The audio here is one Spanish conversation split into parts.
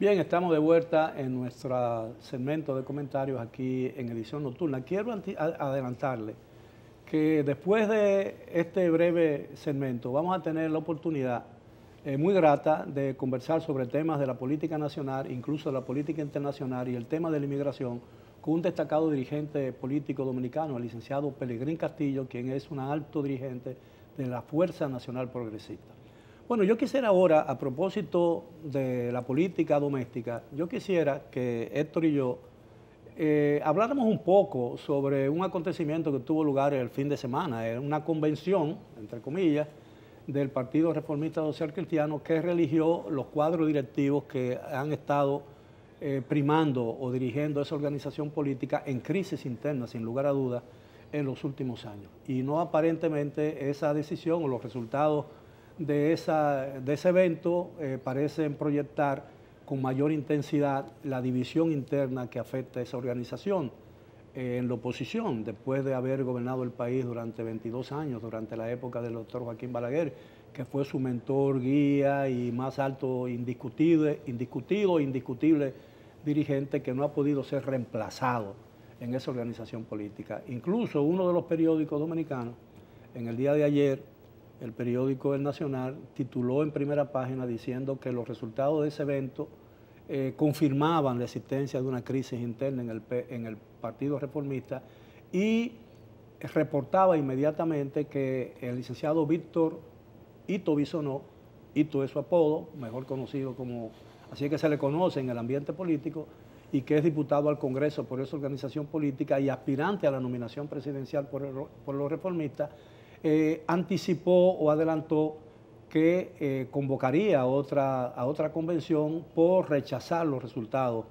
Bien, estamos de vuelta en nuestro segmento de comentarios aquí en Edición Nocturna. Quiero adelantarle que después de este breve segmento vamos a tener la oportunidad muy grata de conversar sobre temas de la política nacional, incluso de la política internacional y el tema de la inmigración con un destacado dirigente político dominicano, el licenciado Pelegrín Castillo, quien es un alto dirigente de la Fuerza Nacional Progresista. Bueno, yo quisiera ahora, a propósito de la política doméstica, yo quisiera que Héctor y yo habláramos un poco sobre un acontecimiento que tuvo lugar el fin de semana, una convención, entre comillas, del Partido Reformista Social Cristiano que religió los cuadros directivos que han estado primando o dirigiendo esa organización política en crisis interna, sin lugar a dudas, en los últimos años. Y no aparentemente esa decisión o los resultados de ese evento parecen proyectar con mayor intensidad la división interna que afecta a esa organización en la oposición, después de haber gobernado el país durante 22 años, durante la época del doctor Joaquín Balaguer, que fue su mentor, guía y más alto, indiscutible dirigente que no ha podido ser reemplazado en esa organización política. Incluso uno de los periódicos dominicanos, en el día de ayer, el periódico El Nacional, tituló en primera página diciendo que los resultados de ese evento confirmaban la existencia de una crisis interna en el Partido Reformista y reportaba inmediatamente que el licenciado Víctor Hito Bisonó, Hito es su apodo, mejor conocido como, así es que se le conoce en el ambiente político, y que es diputado al Congreso por esa organización política y aspirante a la nominación presidencial por los reformistas, anticipó o adelantó que convocaría a otra convención por rechazar los resultados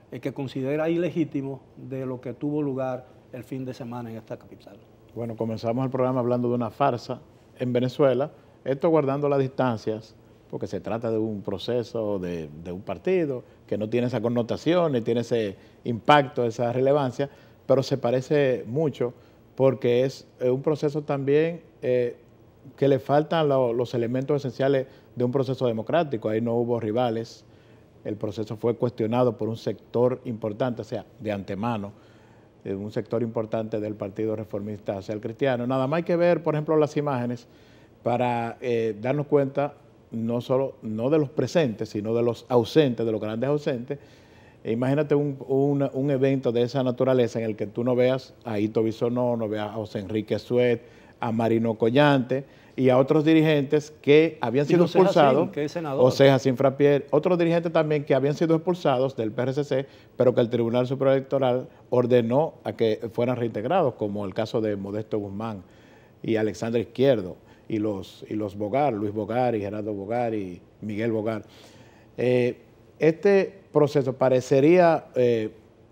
que considera ilegítimos de lo que tuvo lugar el fin de semana en esta capital. Bueno, comenzamos el programa hablando de una farsa en Venezuela, esto guardando las distancias, porque se trata de un proceso de un partido que no tiene esa connotación, ni tiene ese impacto, esa relevancia, pero se parece mucho porque es un proceso también que le faltan los elementos esenciales de un proceso democrático. Ahí no hubo rivales, el proceso fue cuestionado por un sector importante, o sea, de antemano, un sector importante del Partido Reformista Social Cristiano. Nada más hay que ver, por ejemplo, las imágenes para darnos cuenta no de los presentes, sino de los ausentes, de los grandes ausentes. Imagínate un evento de esa naturaleza en el que tú no veas a Hito Bisonó, no veas a José Enrique Suet, a Marino Collante y a otros dirigentes que habían sido expulsados, José Jacín Frappier, otros dirigentes también que habían sido expulsados del PRCC, pero que el Tribunal Superior Electoral ordenó a que fueran reintegrados, como el caso de Modesto Guzmán y Alexandre Izquierdo, y los Bogar, Luis Bogar y Gerardo Bogar y Miguel Bogar. Este proceso parecería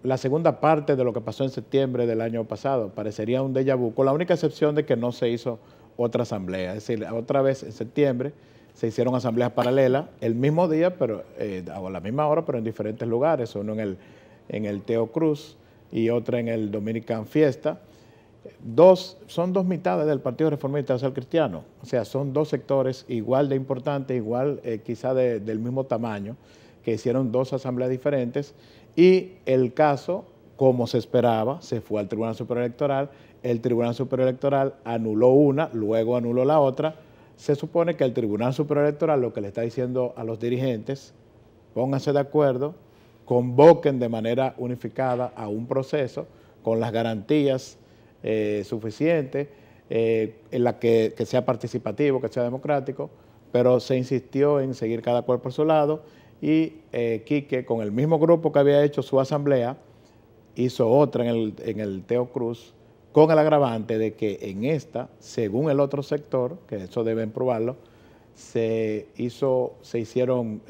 la segunda parte de lo que pasó en septiembre del año pasado, parecería un déjà vu, con la única excepción de que no se hizo otra asamblea. Es decir, otra vez en septiembre se hicieron asambleas paralelas el mismo día, pero a la misma hora, pero en diferentes lugares, uno en el Teo Cruz y otra en el Dominican Fiesta. Son dos mitades del Partido Reformista Social Cristiano, o sea, son dos sectores igual de importantes, igual quizá del mismo tamaño, que hicieron dos asambleas diferentes, y el caso, como se esperaba, se fue al Tribunal Superior Electoral, el Tribunal Superior Electoral anuló una, luego anuló la otra. Se supone que el Tribunal Superior Electoral lo que le está diciendo a los dirigentes, pónganse de acuerdo, convoquen de manera unificada a un proceso con las garantías suficientes, en la que sea participativo, que sea democrático, pero se insistió en seguir cada cual por su lado, y Quique, con el mismo grupo que había hecho su asamblea, hizo otra en el Teo Cruz, con el agravante de que en esta, según el otro sector, que eso deben probarlo, se hicieron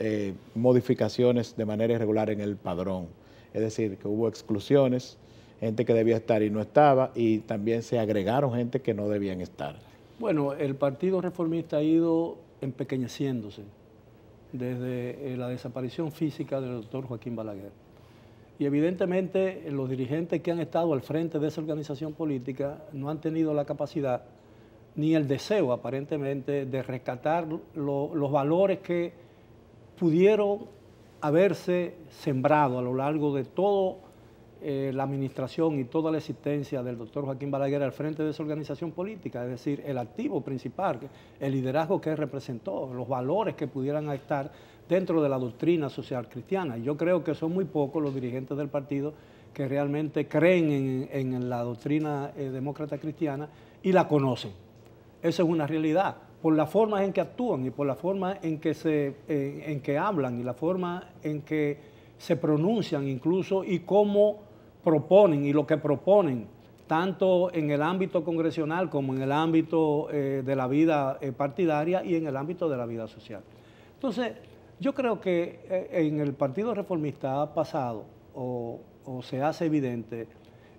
modificaciones de manera irregular en el padrón. Es decir, que hubo exclusiones, gente que debía estar y no estaba, y también se agregaron gente que no debían estar. Bueno, el Partido Reformista ha ido empequeñeciéndose desde la desaparición física del doctor Joaquín Balaguer. Y evidentemente los dirigentes que han estado al frente de esa organización política no han tenido la capacidad ni el deseo aparentemente de rescatar los valores que pudieron haberse sembrado a lo largo de toda la administración y toda la existencia del doctor Joaquín Balaguer al frente de esa organización política, es decir, el activo principal, el liderazgo que representó, los valores que pudieran estar dentro de la doctrina social cristiana. Yo creo que son muy pocos los dirigentes del partido que realmente creen en la doctrina demócrata cristiana y la conocen. Eso es una realidad, por la forma en que actúan y por la forma en que hablan y la forma en que se pronuncian incluso y cómo proponen y lo que proponen, tanto en el ámbito congresional como en el ámbito de la vida partidaria y en el ámbito de la vida social. Entonces, yo creo que en el Partido Reformista ha pasado o se hace evidente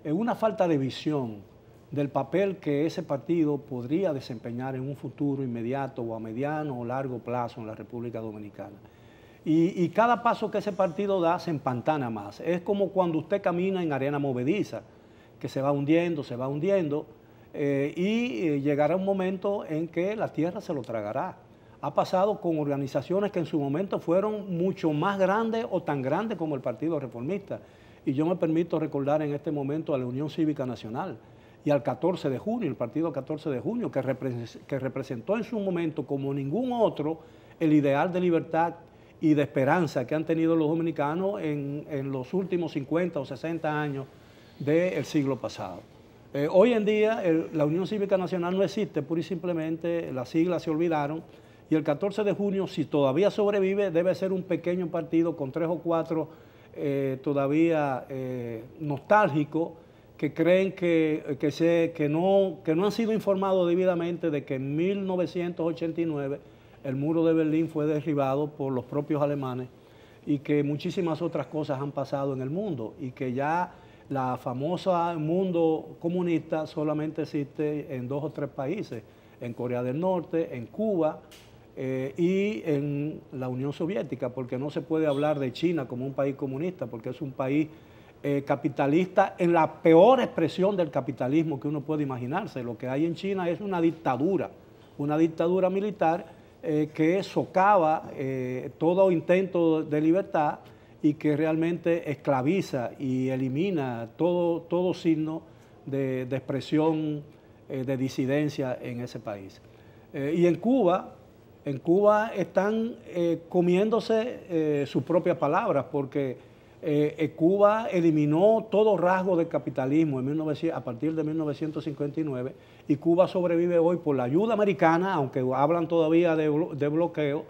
una falta de visión del papel que ese partido podría desempeñar en un futuro inmediato o a mediano o largo plazo en la República Dominicana. Y cada paso que ese partido da se empantana más. Es como cuando usted camina en arena movediza, que se va hundiendo, y llegará un momento en que la tierra se lo tragará. Ha pasado con organizaciones que en su momento fueron mucho más grandes o tan grandes como el Partido Reformista. Y yo me permito recordar en este momento a la Unión Cívica Nacional y al 14 de junio, el partido 14 de junio, que representó en su momento como ningún otro el ideal de libertad y de esperanza que han tenido los dominicanos en los últimos 50 o 60 años del siglo pasado. Hoy en día la Unión Cívica Nacional no existe, pura y simplemente las siglas se olvidaron, y el 14 de junio, si todavía sobrevive, debe ser un pequeño partido con 3 o 4 todavía nostálgicos, que creen que no han sido informados debidamente de que en 1989 el muro de Berlín fue derribado por los propios alemanes y que muchísimas otras cosas han pasado en el mundo y que ya la famosa mundo comunista solamente existe en 2 o 3 países, en Corea del Norte, en Cuba y en la Unión Soviética, porque no se puede hablar de China como un país comunista, porque es un país capitalista en la peor expresión del capitalismo que uno puede imaginarse. Lo que hay en China es una dictadura militar que socava todo intento de libertad y que realmente esclaviza y elimina todo signo de expresión de disidencia en ese país. Y en Cuba están comiéndose sus propias palabras, porque Cuba eliminó todo rasgo de capitalismo a partir de 1959 y Cuba sobrevive hoy por la ayuda americana, aunque hablan todavía de bloqueo,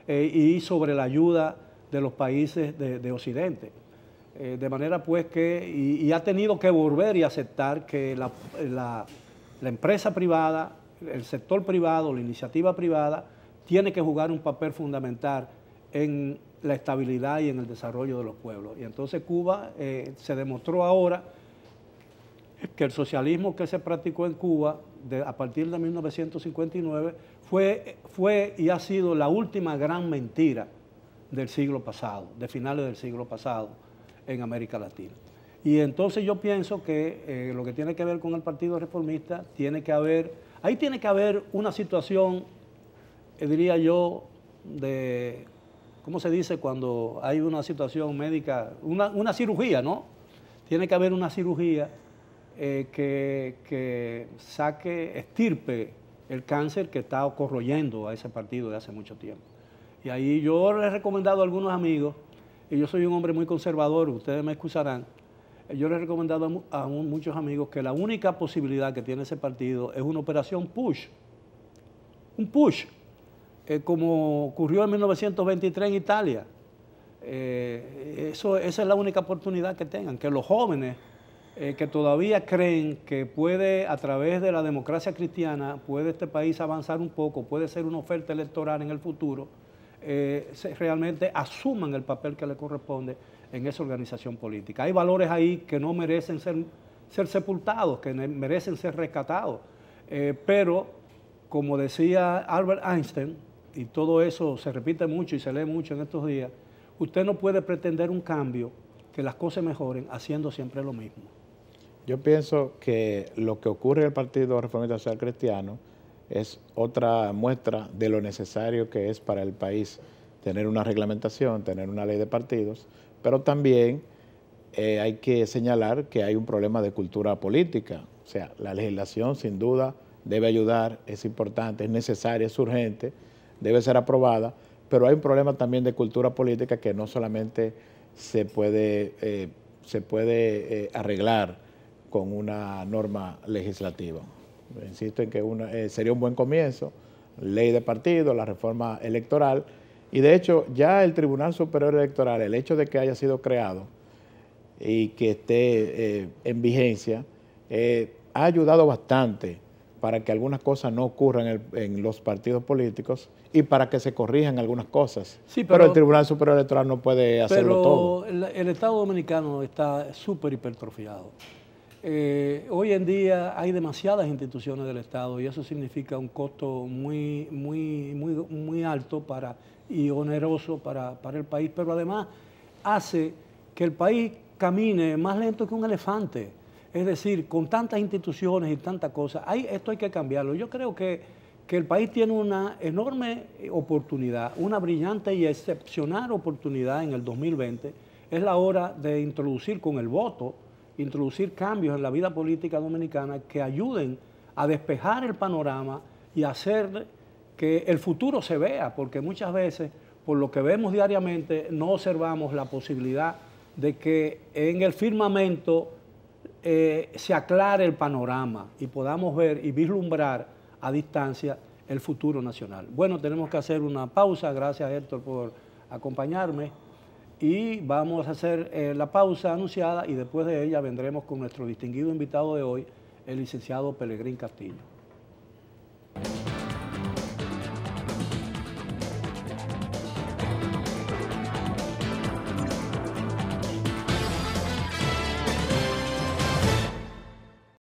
y sobre la ayuda de los países de Occidente. De manera pues que, y ha tenido que volver y aceptar que la empresa privada, el sector privado, la iniciativa privada, tiene que jugar un papel fundamental en la estabilidad y en el desarrollo de los pueblos. Y entonces Cuba se demostró ahora que el socialismo que se practicó en Cuba a partir de 1959 fue y ha sido la última gran mentira del siglo pasado, de finales del siglo pasado en América Latina. Y entonces yo pienso que lo que tiene que ver con el Partido Reformista, ahí tiene que haber una situación, diría yo, de, ¿cómo se dice cuando hay una situación médica? Una cirugía, ¿no? Tiene que haber una cirugía que extirpe el cáncer que está corroyendo a ese partido de hace mucho tiempo. Y ahí yo le he recomendado a algunos amigos, y yo soy un hombre muy conservador, ustedes me excusarán, yo le he recomendado a muchos amigos que la única posibilidad que tiene ese partido es una operación push, un push, como ocurrió en 1923 en Italia. Esa es la única oportunidad que tengan, que los jóvenes que todavía creen que puede, a través de la democracia cristiana, puede este país avanzar un poco, puede ser una oferta electoral en el futuro, realmente asuman el papel que le corresponde en esa organización política. Hay valores ahí que no merecen ser sepultados, que merecen ser rescatados, pero como decía Albert Einstein, y todo eso se repite mucho y se lee mucho en estos días, usted no puede pretender un cambio, que las cosas mejoren, haciendo siempre lo mismo. Yo pienso que lo que ocurre en el Partido Reformista Social Cristiano es otra muestra de lo necesario que es para el país tener una reglamentación, tener una ley de partidos, pero también hay que señalar que hay un problema de cultura política. O sea, la legislación sin duda debe ayudar, es importante, es necesaria, es urgente, debe ser aprobada, pero hay un problema también de cultura política que no solamente se puede arreglar con una norma legislativa. Insisto en que sería un buen comienzo, ley de partido, la reforma electoral, y de hecho ya el Tribunal Superior Electoral, el hecho de que haya sido creado y que esté en vigencia, ha ayudado bastante para que algunas cosas no ocurran en los partidos políticos y para que se corrijan algunas cosas. Sí, pero el Tribunal Superior Electoral no puede hacerlo todo. El Estado Dominicano está súper hipertrofiado. Hoy en día hay demasiadas instituciones del Estado y eso significa un costo muy alto y oneroso para el país, pero además hace que el país camine más lento que un elefante. Es decir, con tantas instituciones y tantas cosas, esto hay que cambiarlo. Yo creo que el país tiene una enorme oportunidad, una brillante y excepcional oportunidad en el 2020. Es la hora de introducir con el voto, introducir cambios en la vida política dominicana que ayuden a despejar el panorama y hacer que el futuro se vea, porque muchas veces, por lo que vemos diariamente, no observamos la posibilidad de que en el firmamento se aclare el panorama y podamos ver y vislumbrar a distancia el futuro nacional. Bueno, tenemos que hacer una pausa. Gracias, Héctor, por acompañarme. Y vamos a hacer la pausa anunciada y después de ella vendremos con nuestro distinguido invitado de hoy, el licenciado Pelegrín Castillo.